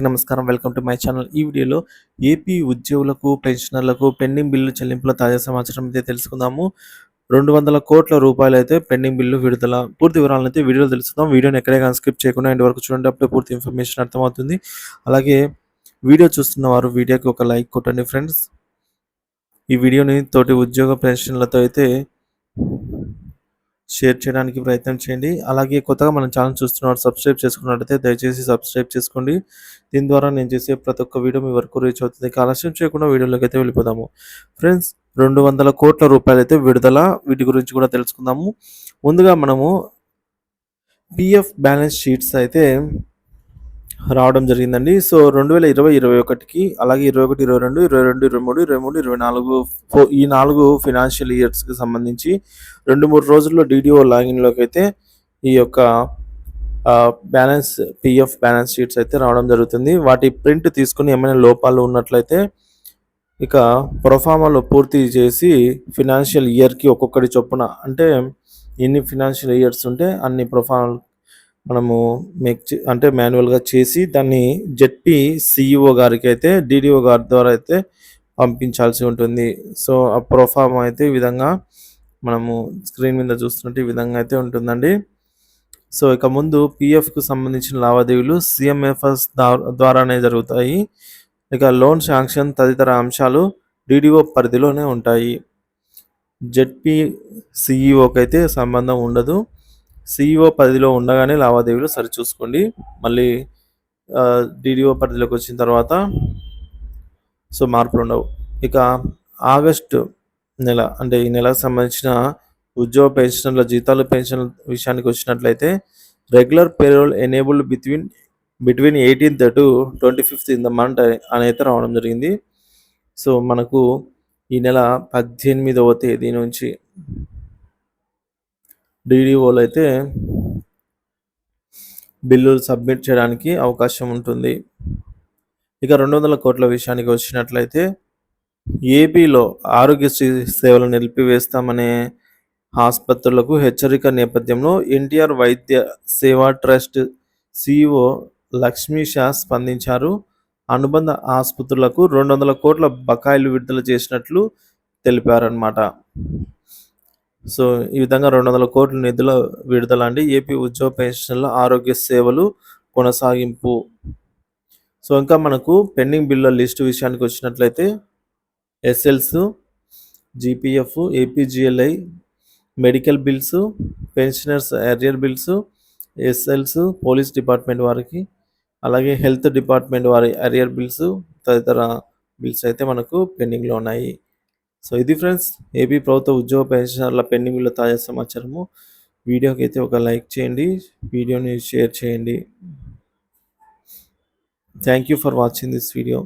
నమస్కారం. Welcome to my channel. ఈ వీడియోలో ఏపీ ఉద్యోగులకు, పెన్షనర్లకు పెండింగ్ బిల్లు చెల్లింపుల తాజా సమాచారం అయితే తెలుసుకుందాము. 200 కోట్ల రూపాయలైతే పెండింగ్ బిల్లు విడుదల. పూర్తి వివరాలనైతే వీడియోలో తెలుసుకుందాం. వీడియోని ఎక్కడే గాని స్కిప్ చేయకుండా ఎండ్ వరకు చూడండి. అప్పుడే పూర్తి ఇన్ఫర్మేషన్ అర్థమవుతుంది. అలాగే వీడియో చూస్తున్న వారు వీడియోకి ఒక లైక్ కొట్టండి ఫ్రెండ్స్. ఈ వీడియోని తోటి ఉద్యోగ పెన్షన్లతో అయితే షేర్ చేయడానికి ప్రయత్నం చేయండి. అలాగే కొత్తగా మన ఛానల్ చూస్తున్నవారు సబ్స్క్రైబ్ చేసుకున్నట్లయితే దయచేసి సబ్స్క్రైబ్ చేసుకోండి. దీని ద్వారా నేను చేసే ప్రతి ఒక్క వీడియో మీ వరకు రీచ్ అవుతుంది. ఆలస్యం చేయకుండా వీడియోలోకి అయితే వెళ్ళిపోదాము. ఫ్రెండ్స్, 200 కోట్ల రూపాయలైతే విడుదల. వీటి గురించి కూడా తెలుసుకుందాము. ముందుగా మనము పిఎఫ్ బ్యాలెన్స్ షీట్స్ అయితే రావడం జరిగిందండి. సో 2020, 21కి అలాగే 21, 22, 22, 23, 23, 24 ఈ 4 ఫినాన్షియల్ ఇయర్స్కి సంబంధించి 2-3 రోజుల్లో డీడీఓ లాగిన్లోకి అయితే ఈ యొక్క బ్యాలెన్స్ పిఎఫ్ బ్యాలెన్స్ షీట్స్ అయితే రావడం జరుగుతుంది. వాటి ప్రింట్ తీసుకుని ఏమైనా లోపాలు ఉన్నట్లయితే ఇక ప్రొఫార్మాలో పూర్తి చేసి ఫినాన్షియల్ ఇయర్కి ఒక్కొక్కటి చొప్పున, అంటే ఎన్ని ఫినాన్షియల్ ఇయర్స్ ఉంటే అన్ని ప్రొఫార్మల్ మనము అంటే మాన్యువల్గా చేసి దాన్ని జెడ్పీ సిఇఓ గారికి అయితే డిడిఓ గారి ద్వారా అయితే పంపించాల్సి ఉంటుంది. సో ఆ ప్రొఫార్మా అయితే ఈ విధంగా మనము స్క్రీన్ మీద చూస్తున్నట్టు ఈ విధంగా అయితే ఉంటుందండి. సో ఇక ముందు పిఎఫ్కు సంబంధించిన లావాదేవీలు సిఎంఎఫ్ఎస్ ద్వారానే జరుగుతాయి. ఇక లోన్ శాంక్షన్ తదితర అంశాలు డిడిఓ పరిధిలోనే ఉంటాయి. జెడ్పీ సిఇఓకి అయితే సంబంధం ఉండదు. సిఇఓ పరిధిలో ఉండగానే లావాదేవీలు సరిచూసుకోండి. మళ్ళీ డిడిఓ పరిధిలోకి వచ్చిన తర్వాత సో మార్పులు ఉండవు. ఇక ఆగస్టు నెల, అంటే ఈ నెలకు సంబంధించిన ఉద్యోగ పెన్షన్ల జీతాలు పెన్షన్ విషయానికి వచ్చినట్లయితే regular payroll enabled between 18th to 25th in the month అని అయితే రావడం జరిగింది. సో మనకు ఈ నెల 18వ తేదీ నుంచి డిడిఓలు అయితే బిల్లులు సబ్మిట్ చేయడానికి అవకాశం ఉంటుంది. ఇక 200 కోట్ల విషయానికి వచ్చినట్లయితే ఏపీలో ఆరోగ్యశ్రీ సేవలు నిలిపివేస్తామనే ఆసుపత్రులకు హెచ్చరిక నేపథ్యంలో ఎన్టీఆర్ వైద్య సేవా ట్రస్ట్ సిఇఓ లక్ష్మీ షా స్పందించారు. అనుబంధ ఆసుపత్రులకు 200 కోట్ల బకాయిలు విడుదల చేసినట్లు తెలిపారన్నమాట. సో ఈ విధంగా 200 కోట్ల నిధుల విడుదల అండి. ఏపీ ఉద్యోగ పెన్షన్ల ఆరోగ్య సేవలు కొనసాగింపు. సో ఇంకా మనకు పెండింగ్ బిల్లుల లిస్టు విషయానికి వచ్చినట్లయితే ఎస్ఎల్స్, GPF, APGLI, medical bills, pensioners arrear bills, ఎస్ఎల్స్ police department వారికి, అలాగే హెల్త్ డిపార్ట్మెంట్ వారి అరియర్ బిల్స్ తదితర బిల్స్ అయితే మనకు పెండింగ్లో ఉన్నాయి. సో ఇది ఫ్రెండ్స్, ఏపీ ప్రభుత్వ ఉద్యోగ పెన్షనర్ల పెండింగ్ బిల్లు తాజా సమాచారము. వీడియోకి అయితే ఒక లైక్ చేయండి, వీడియోని షేర్ చేయండి. Thank you for watching this video.